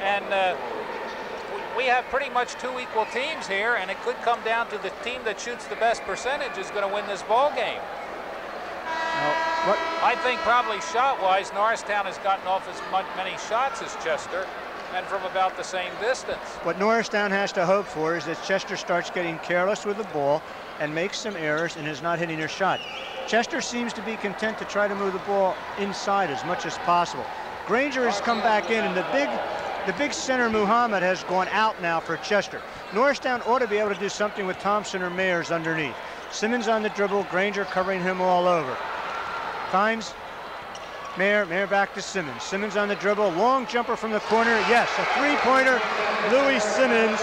And we have pretty much two equal teams here, and it could come down to the team that shoots the best percentage is going to win this ball game. I think probably shot-wise, Norristown has gotten off as many shots as Chester, and from about the same distance. What Norristown has to hope for is that Chester starts getting careless with the ball and makes some errors and is not hitting their shot. Chester seems to be content to try to move the ball inside as much as possible. Granger has come back in, and the big center, Muhammad, has gone out now for Chester. Norristown ought to be able to do something with Thompson or Mayers underneath. Simmons on the dribble, Granger covering him all over. Finds Mayer back to Simmons. Simmons on the dribble, long jumper from the corner. Yes, a three-pointer. Louis Simmons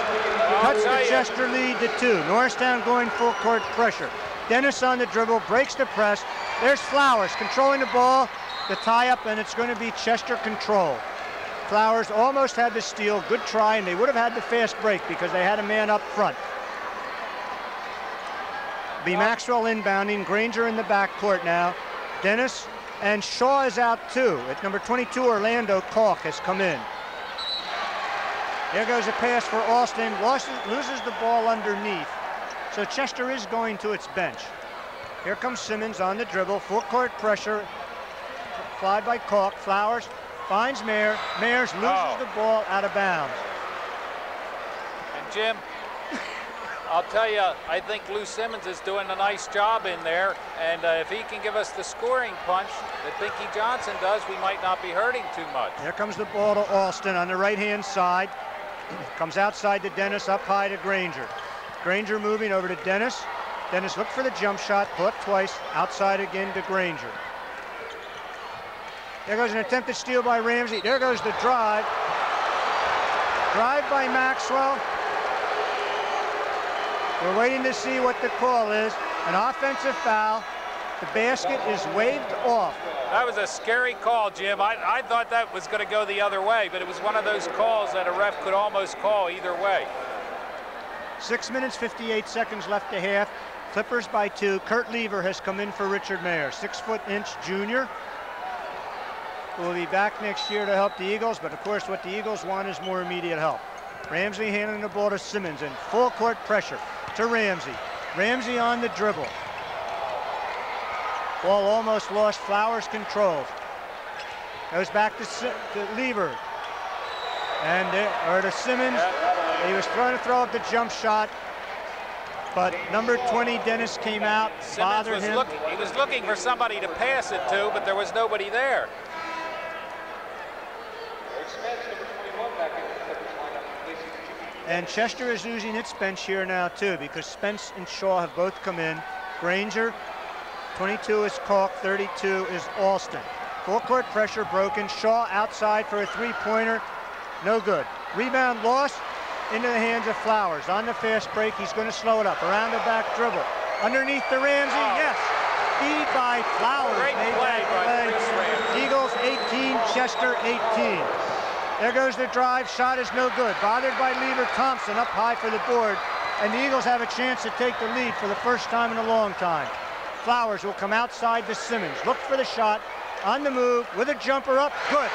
cuts the Chester lead to 2. Norristown going full court pressure. Dennis on the dribble, breaks the press. There's Flowers controlling the ball, the tie-up, and it's going to be Chester control. Flowers almost had the steal, good try, and they would have had the fast break because they had a man up front. B. Maxwell inbounding, Granger in the backcourt now. Dennis and Shaw is out too. At number 22, Orlando Kalk has come in. There goes a pass for Alston, loses the ball underneath. So Chester is going to its bench. Here comes Simmons on the dribble, full court pressure, applied by Kalk. Flowers finds Mayer. Mayers loses the ball out of bounds. And Jim, I'll tell you, I think Lou Simmons is doing a nice job in there, and if he can give us the scoring punch that Pinky Johnson does, we might not be hurting too much. Here comes the ball to Alston on the right-hand side. Comes outside to Dennis, up high to Granger. Granger moving over to Dennis. Dennis looked for the jump shot, caught twice, outside again to Granger. There goes an attempted steal by Ramsey. There goes the drive. Drive by Maxwell. We're waiting to see what the call is. An offensive foul. The basket is waved off. That was a scary call, Jim. I thought that was going to go the other way, but it was one of those calls that a ref could almost call either way. 6 minutes, 58 seconds left to half. Clippers by 2. Kurt Lever has come in for Richard Mayer, 6-foot-inch junior. Will be back next year to help the Eagles, but of course what the Eagles want is more immediate help. Ramsey handing the ball to Simmons and full court pressure to Ramsey. Ramsey on the dribble. Ball almost lost. Flowers controls. Goes back to Lever. And to Simmons. He was trying to throw up the jump shot, but number 20, Dennis, came out, bothered him. He was looking for somebody to pass it to, but there was nobody there. And Chester is using its bench here now too, because Spence and Shaw have both come in. Granger, 22 is Kalk, 32 is Alston. Full court pressure broken. Shaw outside for a three-pointer, no good. Rebound lost into the hands of Flowers. On the fast break, he's going to slow it up. Around the back dribble. Underneath the Ramsey, yes. Feed by Flowers. Great play by Ramsey. Eagles 18, Chester 18. There goes the drive, shot is no good. Bothered by Lever. Thompson up high for the board, and the Eagles have a chance to take the lead for the first time in a long time. Flowers will come outside to Simmons. Look for the shot, on the move, with a jumper up, good.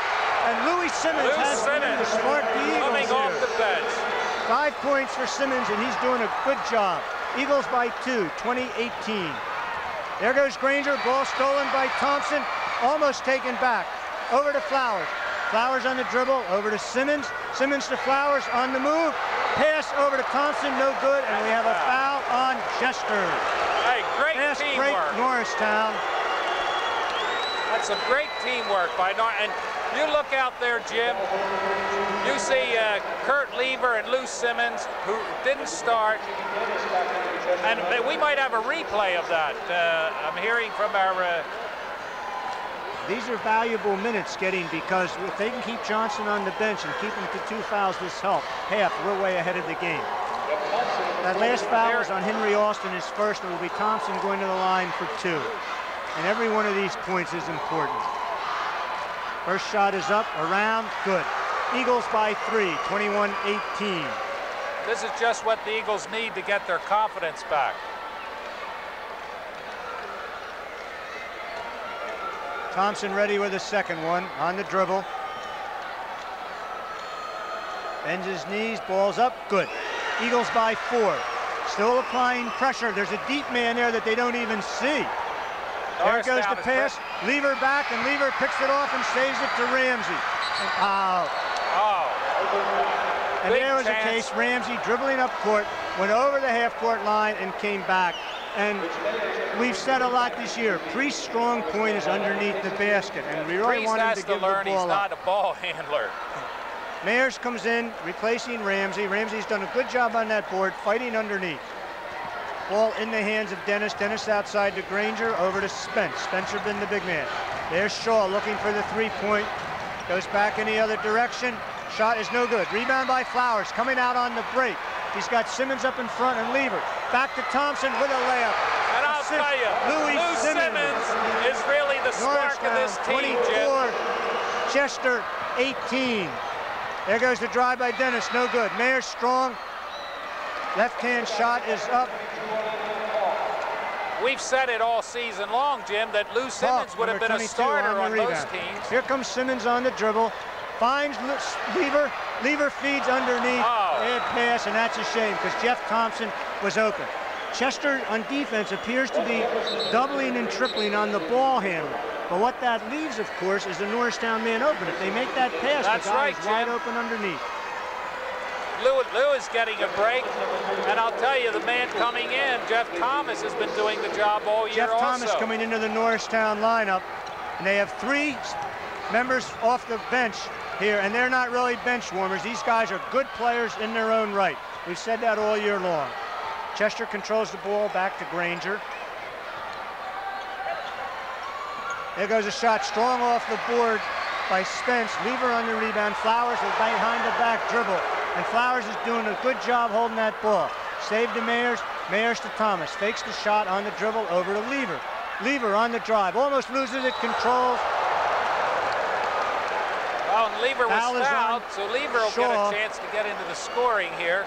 And Louis Simmons has to spark the Eagles coming off the bench. 5 points for Simmons, and he's doing a good job. Eagles by 2, 20-18. There goes Granger, ball stolen by Thompson, almost taken back. Over to Flowers. Flowers on the dribble, over to Simmons. Simmons to Flowers on the move. Pass over to Thompson, no good, and we have a foul on Chester. Hey, great Fast teamwork. break, Norristown. That's some great teamwork by Norristown. And you look out there, Jim, you see Kurt Lever and Lou Simmons, who didn't start, and we might have a replay of that. I'm hearing from our... These are valuable minutes getting, because if they can keep Johnson on the bench and keep him to 2 fouls this half, we're way ahead of the game. That last foul was on Henry Alston, his first, and it will be Thompson going to the line for 2. And every one of these points is important. First shot is up, around, good. Eagles by 3, 21-18. This is just what the Eagles need to get their confidence back. Thompson ready with a second one on the dribble. Bends his knees, ball's up, good. Eagles by 4. Still applying pressure. There's a deep man there that they don't even see. There goes the pass. Lever back, and Lever picks it off and saves it to Ramsey. And out. Oh. And there was a case. Ramsey dribbling up court, went over the half-court line and came back. And we've said a lot this year. Priest's strong point is underneath the basket, and we really want him to give the ball up. He's not a ball handler. Mayers comes in, replacing Ramsey. Ramsey's done a good job on that board, fighting underneath. Ball in the hands of Dennis. Dennis outside to Granger, over to Spence. Spencer been the big man. There's Shaw looking for the three-point. Goes back in the other direction. Shot is no good. Rebound by Flowers, coming out on the break. He's got Simmons up in front and Lever. Back to Thompson with a layup. And I'll tell you, Lou Simmons is really the spark of this team, 24, Jim. Chester 18. There goes the drive by Dennis, no good. Mayers strong. Left-hand shot is up. We've said it all season long, Jim, that Lou Simmons would have been a starter on those teams. Here comes Simmons on the dribble. Finds Lever. Lever feeds underneath. Bad pass, and that's a shame because Jeff Thompson was open. Chester on defense appears to be doubling and tripling on the ball handler. But what that leaves, of course, is the Norristown man open. If they make that pass, that's the guy right, is wide open underneath. Lou is getting a break, and I'll tell you, the man coming in, Jeff Thomas, has been doing the job all year also. Jeff Thomas coming into the Norristown lineup, and they have 3 members off the bench here, and they're not really bench warmers. These guys are good players in their own right. We've said that all year long. Chester controls the ball back to Granger. There goes a shot strong off the board by Spence. Lever on the rebound. Flowers is behind the back dribble. And Flowers is doing a good job holding that ball. Saved to Mayers. Mayers to Thomas. Fakes the shot on the dribble over to Lever. Lever on the drive. Almost loses it. Controls. Well, and Lever was fouled, so Lever will get a chance to get into the scoring here.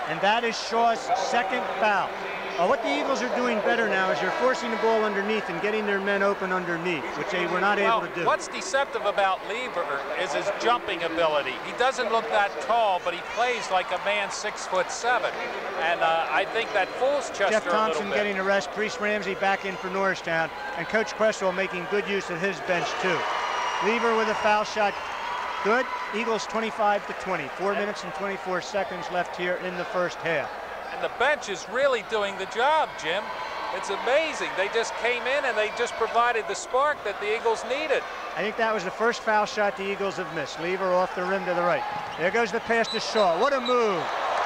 And that is Shaw's second foul. What the Eagles are doing better now is they're forcing the ball underneath and getting their men open underneath, which they were not able to do. What's deceptive about Lever is his jumping ability. He doesn't look that tall, but he plays like a man 6'7", and I think that fools Chester Jeff Thompson a little bit. Getting a rest. Priest Ramsey back in for Norristown, and Coach Cresswell making good use of his bench too. Lever with a foul shot. Good. Eagles 25-20. 4 minutes and 24 seconds left here in the first half. And the bench is really doing the job, Jim. It's amazing. They just came in and they just provided the spark that the Eagles needed. I think that was the first foul shot the Eagles have missed. Lever off the rim to the right. There goes the pass to Shaw. What a move.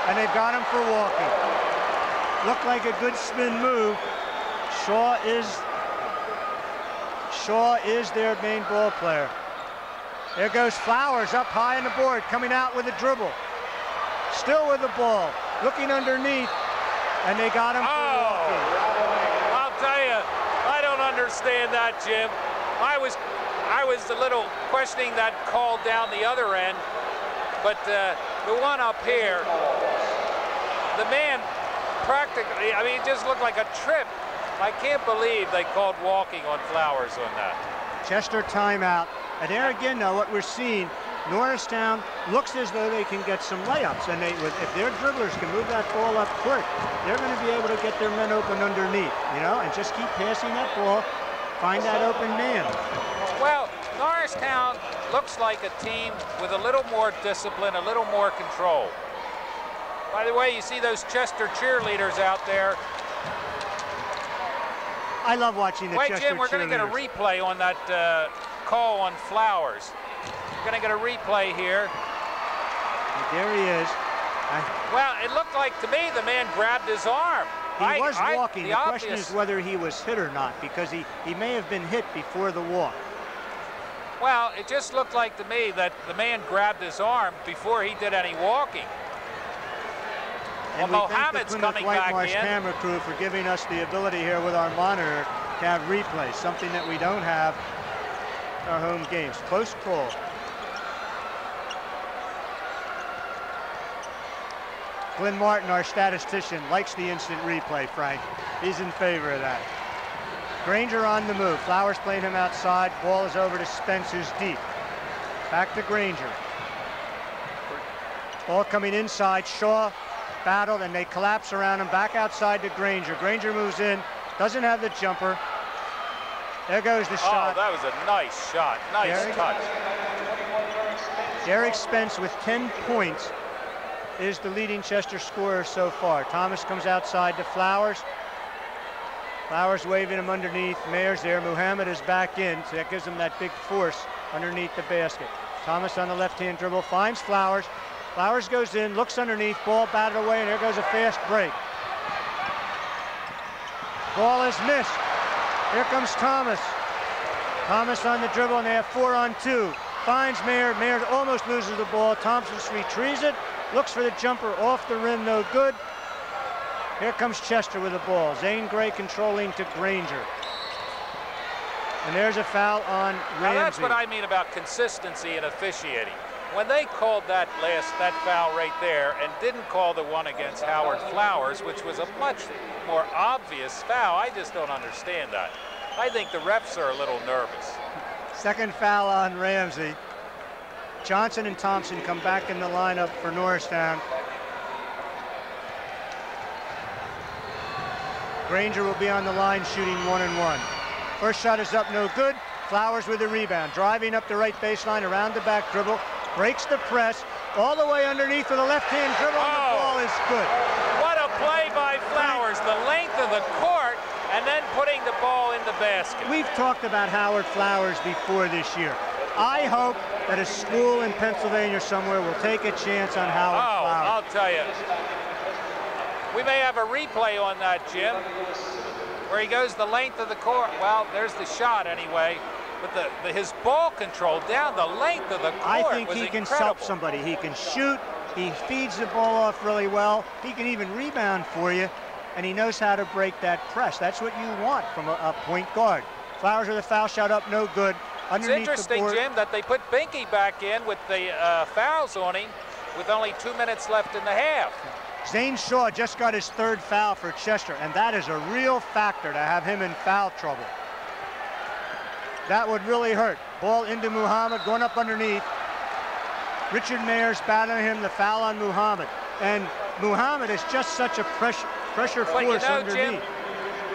And they've got him for walking. Looked like a good spin move. Shaw is their main ball player. There goes Flowers up high on the board, coming out with a dribble. Still with the ball, looking underneath, and they got him for walking. I'll tell you, I don't understand that, Jim. I was a little questioning that call down the other end, but the one up here, the man practically, I mean, it just looked like a trip. I can't believe they called walking on Flowers on that. Chester timeout. And there again, though, what we're seeing, Norristown looks as though they can get some layups, and if their dribblers can move that ball up quick, they're going to be able to get their men open underneath, you know, and just keep passing that ball, find that open man. Well, Norristown looks like a team with a little more discipline, a little more control. By the way, you see those Chester cheerleaders out there. I love watching the Chester cheerleaders. Wait, Jim, we're going to get a replay on that call on Flowers. We're going to get a replay here. And there he is. Well, it looked like to me the man grabbed his arm. He was walking. The question is whether he was hit or not, because he may have been hit before the walk. Well, it just looked like to me that the man grabbed his arm before he did any walking. And well, we thank Mohammed's the coming Plymouth back White Marsh in. camera crew for giving us the ability here with our monitor to have replays, something that we don't have in our home games. Close call. Glenn Martin, our statistician, likes the instant replay, Frank. He's in favor of that. Granger on the move. Flowers playing him outside. Ball is over to Spence, who's deep. Back to Granger. Ball coming inside. Shaw battled, and they collapse around him. Back outside to Granger. Granger moves in. Doesn't have the jumper. There goes the shot. Oh, that was a nice shot. Nice touch. Derek Spence with 10 points is the leading Chester scorer so far. Thomas comes outside to Flowers. Flowers waving him underneath. Mayer's there. Muhammad is back in, so that gives him that big force underneath the basket. Thomas on the left-hand dribble finds Flowers. Flowers goes in, looks underneath, ball batted away, and there goes a fast break. Ball is missed. Here comes Thomas. Thomas on the dribble, and they have 4-on-2. Finds Mayer. Mayer almost loses the ball. Thompson retrieves it. Looks for the jumper off the rim, no good. Here comes Chester with the ball. Zane Gray controlling to Granger. And there's a foul on Ramsey. Now that's what I mean about consistency in officiating. When they called that foul right there and didn't call the one against Howard Flowers, which was a much more obvious foul, I just don't understand that. I think the refs are a little nervous. Second foul on Ramsey. Johnson and Thompson come back in the lineup for Norristown. Granger will be on the line shooting 1-and-1. First shot is up, no good. Flowers with the rebound, driving up the right baseline, around the back dribble, breaks the press, all the way underneath with a left-hand dribble, and the ball is good. What a play by Flowers, the length of the court, and then putting the ball in the basket. We've talked about Howard Flowers before this year. I hope that a school in Pennsylvania somewhere will take a chance on Howard Flowers. I'll tell you. We may have a replay on that, Jim, where he goes the length of the court. Well, there's the shot anyway. But his ball control down the length of the court I think was he can incredible. help somebody. He can shoot. He feeds the ball off really well. He can even rebound for you, and he knows how to break that press. That's what you want from a point guard. Flowers with a foul shot up, no good. It's interesting, Jim, that they put Binky back in with the fouls on him with only 2 minutes left in the half. Zane Shaw just got his third foul for Chester, and that is a real factor to have him in foul trouble. That would really hurt. Ball into Muhammad, going up underneath. Richard Mayer's battling him, the foul on Muhammad. And Muhammad is just such a pressure force underneath. Jim,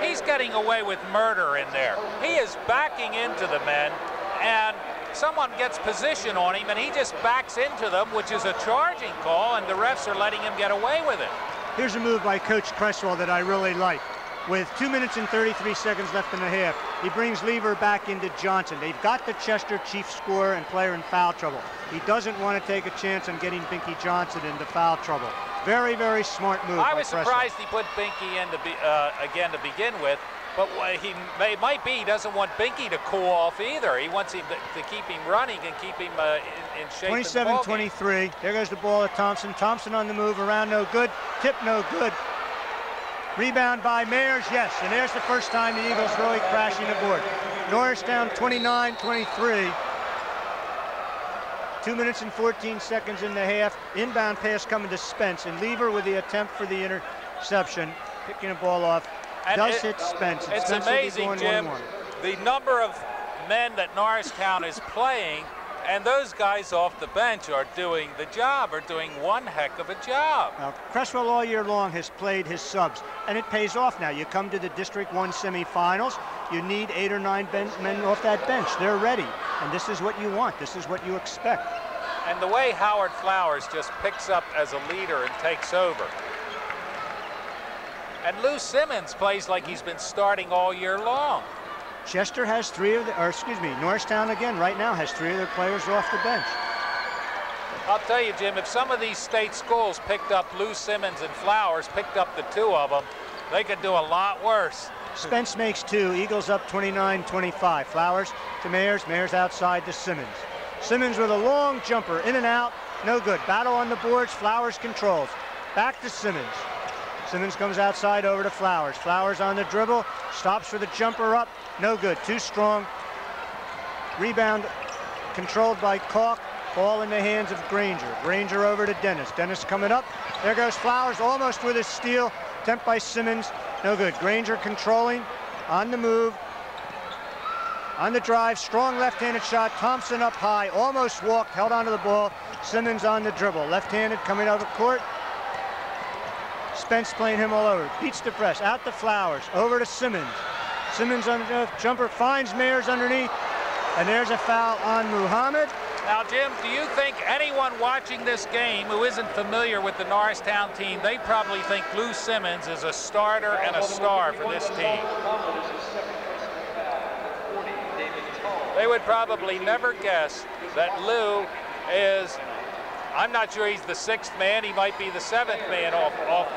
he's getting away with murder in there. He is backing into the men, and someone gets position on him, and he just backs into them, which is a charging call, and the refs are letting him get away with it. Here's a move by Coach Cresswell that I really like. With 2 minutes and 33 seconds left in the half, he brings Lever back into Johnson. They've got the Chester chief scorer and player in foul trouble. He doesn't want to take a chance on getting Binky Johnson into foul trouble. Very, very smart move. I was surprised he put Binky in again to begin with, but he doesn't want Binky to cool off either. He wants him to keep him running and keep him in shape. 27-23. There goes the ball at Thompson. Thompson on the move, around, no good. Tip, no good. Rebound by Mayers, yes, and there's the first time the Eagles really crashing the board. Norristown 29-23. 2 minutes and 14 seconds in the half. Inbound pass coming to Spence, and Lever with the attempt for the interception, picking the ball off. Hit Spence. It's Spence amazing, Jim, the number of men that Norristown is playing, and those guys off the bench are doing the job, are doing one heck of a job. Now, Cresswell all year long has played his subs, and it pays off now. You come to the District 1 semifinals, you need 8 or 9 men off that bench. They're ready, and this is what you want. This is what you expect. And the way Howard Flowers just picks up as a leader and takes over. And Lou Simmons plays like he's been starting all year long. Chester has Norristown again right now has 3 of their players off the bench. I'll tell you, Jim, if some of these state schools picked up Lou Simmons and Flowers, picked up the 2 of them, they could do a lot worse. Spence makes 2. Eagles up 29-25. Flowers to Mayers. Mayers outside to Simmons. Simmons with a long jumper, in and out, no good. Battle on the boards. Flowers controls. Back to Simmons. Simmons comes outside over to Flowers. Flowers on the dribble, stops for the jumper up, no good, too strong. Rebound controlled by Kalk, ball in the hands of Granger. Granger over to Dennis. Dennis coming up, there goes Flowers, almost with a steal. Attempt by Simmons, no good. Granger controlling, on the move. On the drive, strong left-handed shot. Thompson up high, almost walked, held onto the ball. Simmons on the dribble. Left-handed coming over court. Spence playing him all over. Beats the press. Out to Flowers. Over to Simmons. Simmons on the jumper. Finds Mayers underneath. And there's a foul on Muhammad. Now, Jim, do you think anyone watching this game who isn't familiar with the Norristown team, they probably think Lou Simmons is a starter and a star for this team? They would probably never guess that Lou is, I'm not sure he's the 6th man, he might be the 7th man off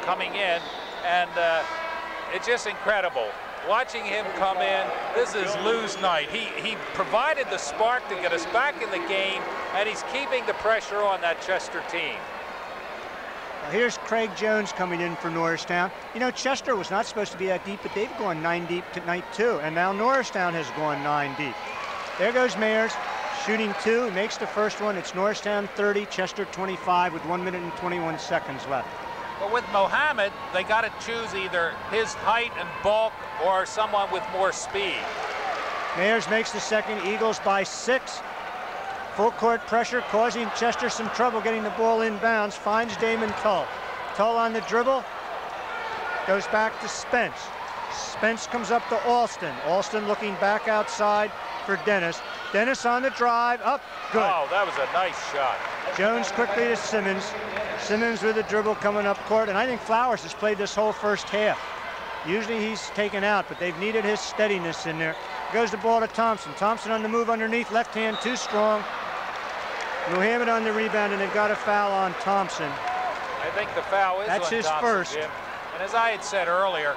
coming in, and it's just incredible. Watching him come in, this is Lou's night. He provided the spark to get us back in the game, and he's keeping the pressure on that Chester team. Well, here's Craig Jones coming in for Norristown. You know, Chester was not supposed to be that deep, but they've gone 9 deep tonight too, and now Norristown has gone 9 deep. There goes Mayers, shooting 2, makes the first one. It's Norristown 30, Chester 25 with 1 minute and 21 seconds left. But with Mohammed, they got to choose either his height and bulk or someone with more speed. Mayers makes the second, Eagles by 6. Full court pressure causing Chester some trouble getting the ball inbounds. Finds Damon Tull. Tull on the dribble, goes back to Spence. Spence comes up to Alston. Alston looking back outside for Dennis. Dennis on the drive, up, good. Oh, that was a nice shot. Jones quickly to Simmons. Simmons with a dribble coming up court, and I think Flowers has played this whole first half. Usually he's taken out, but they've needed his steadiness in there. Goes the ball to Thompson. Thompson on the move underneath, left hand too strong. Muhammad on the rebound, and they've got a foul on Thompson. I think the foul is That's on his Thompson, first. Jim. And as I had said earlier,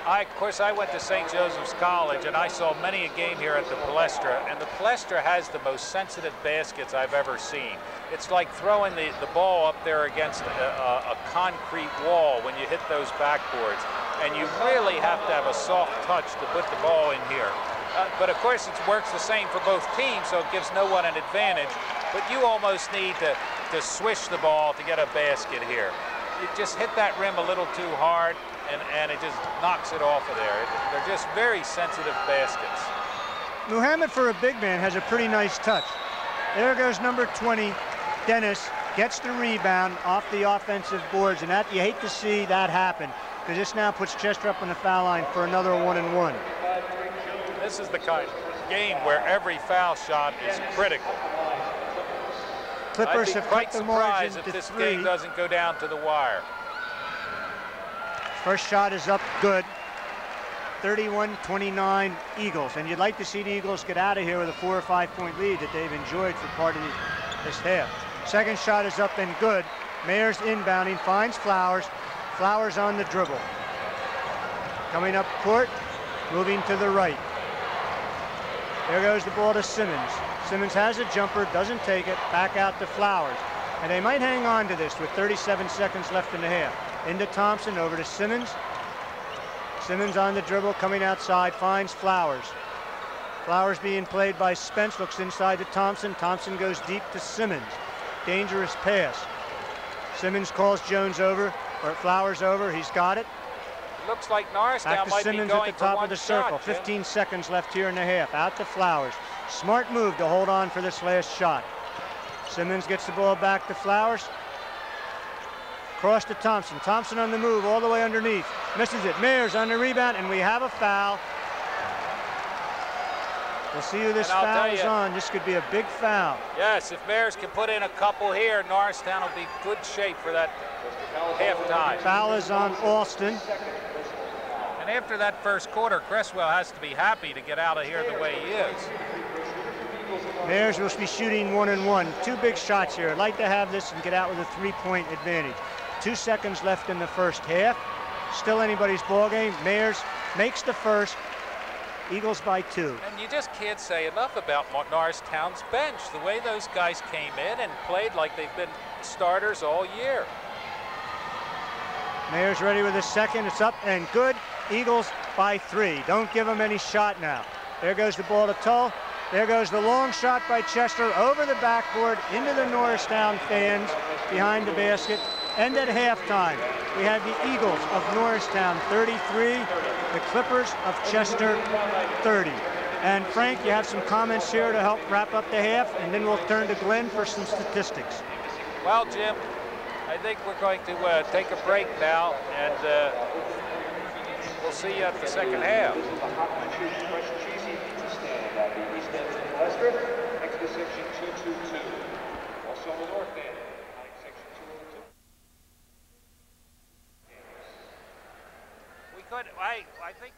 of course, I went to St. Joseph's College, and I saw many a game here at the Palestra, and the Palestra has the most sensitive baskets I've ever seen. It's like throwing the ball up there against a concrete wall when you hit those backboards, and you really have to have a soft touch to put the ball in here. But of course, it works the same for both teams, so it gives no one an advantage, but you almost need to swish the ball to get a basket here. You just hit that rim a little too hard, and it just knocks it off of there. They're just very sensitive baskets. Muhammad, for a big man, has a pretty nice touch. There goes number 20, Dennis, gets the rebound off the offensive boards, and that you hate to see that happen, because this now puts Chester up on the foul line for another 1-and-1. This is the kind of game where every foul shot is critical. Clippers I'd be have quite cut the margin surprised if to this 3. game doesn't go down to the wire. First shot is up, good. 31-29 Eagles, and you'd like to see the Eagles get out of here with a 4 or 5 point lead that they've enjoyed for part of this half. Second shot is up and good. Mayers inbounding, finds Flowers. Flowers on the dribble. Coming up court, moving to the right. There goes the ball to Simmons. Simmons has a jumper, doesn't take it, back out to Flowers. And they might hang on to this with 37 seconds left in the half. Into Thompson, over to Simmons. Simmons on the dribble, coming outside, finds Flowers. Flowers being played by Spence, looks inside to Thompson. Thompson goes deep to Simmons. Dangerous pass. Simmons calls Jones over, or Flowers over, he's got it. Looks like Norristown Back to might Simmons be going at the top of the circle. shot, Jim. 15 seconds left here in the half. Out to Flowers. Smart move to hold on for this last shot. Simmons gets the ball back to Flowers. Cross to Thompson. Thompson on the move all the way underneath. Misses it. Mayers on the rebound, and we have a foul. We'll see who this foul is on. This could be a big foul. Yes, if Mayers can put in a couple here, Norristown will be good shape for that halftime. Foul is on Alston. And after that first quarter, Cresswell has to be happy to get out of here the way he is. Mayers will be shooting 1-and-1. 2 big shots here. I'd like to have this and get out with a 3-point advantage. 2 seconds left in the first half. Still anybody's ball game. Mayers makes the first. Eagles by 2. And you just can't say enough about Norristown's bench. The way those guys came in and played like they've been starters all year. Mayers ready with a second. It's up and good. Eagles by 3. Don't give them any shot now. There goes the ball to Tull. There goes the long shot by Chester over the backboard into the Norristown fans behind the basket. And at halftime, we have the Eagles of Norristown 33, the Clippers of Chester 30. And Frank, you have some comments here to help wrap up the half, and then we'll turn to Glenn for some statistics. Well, Jim, I think we're going to take a break now, and we'll see you at the second half. Next to section 222. Also the north end, like section 202. We could, I think.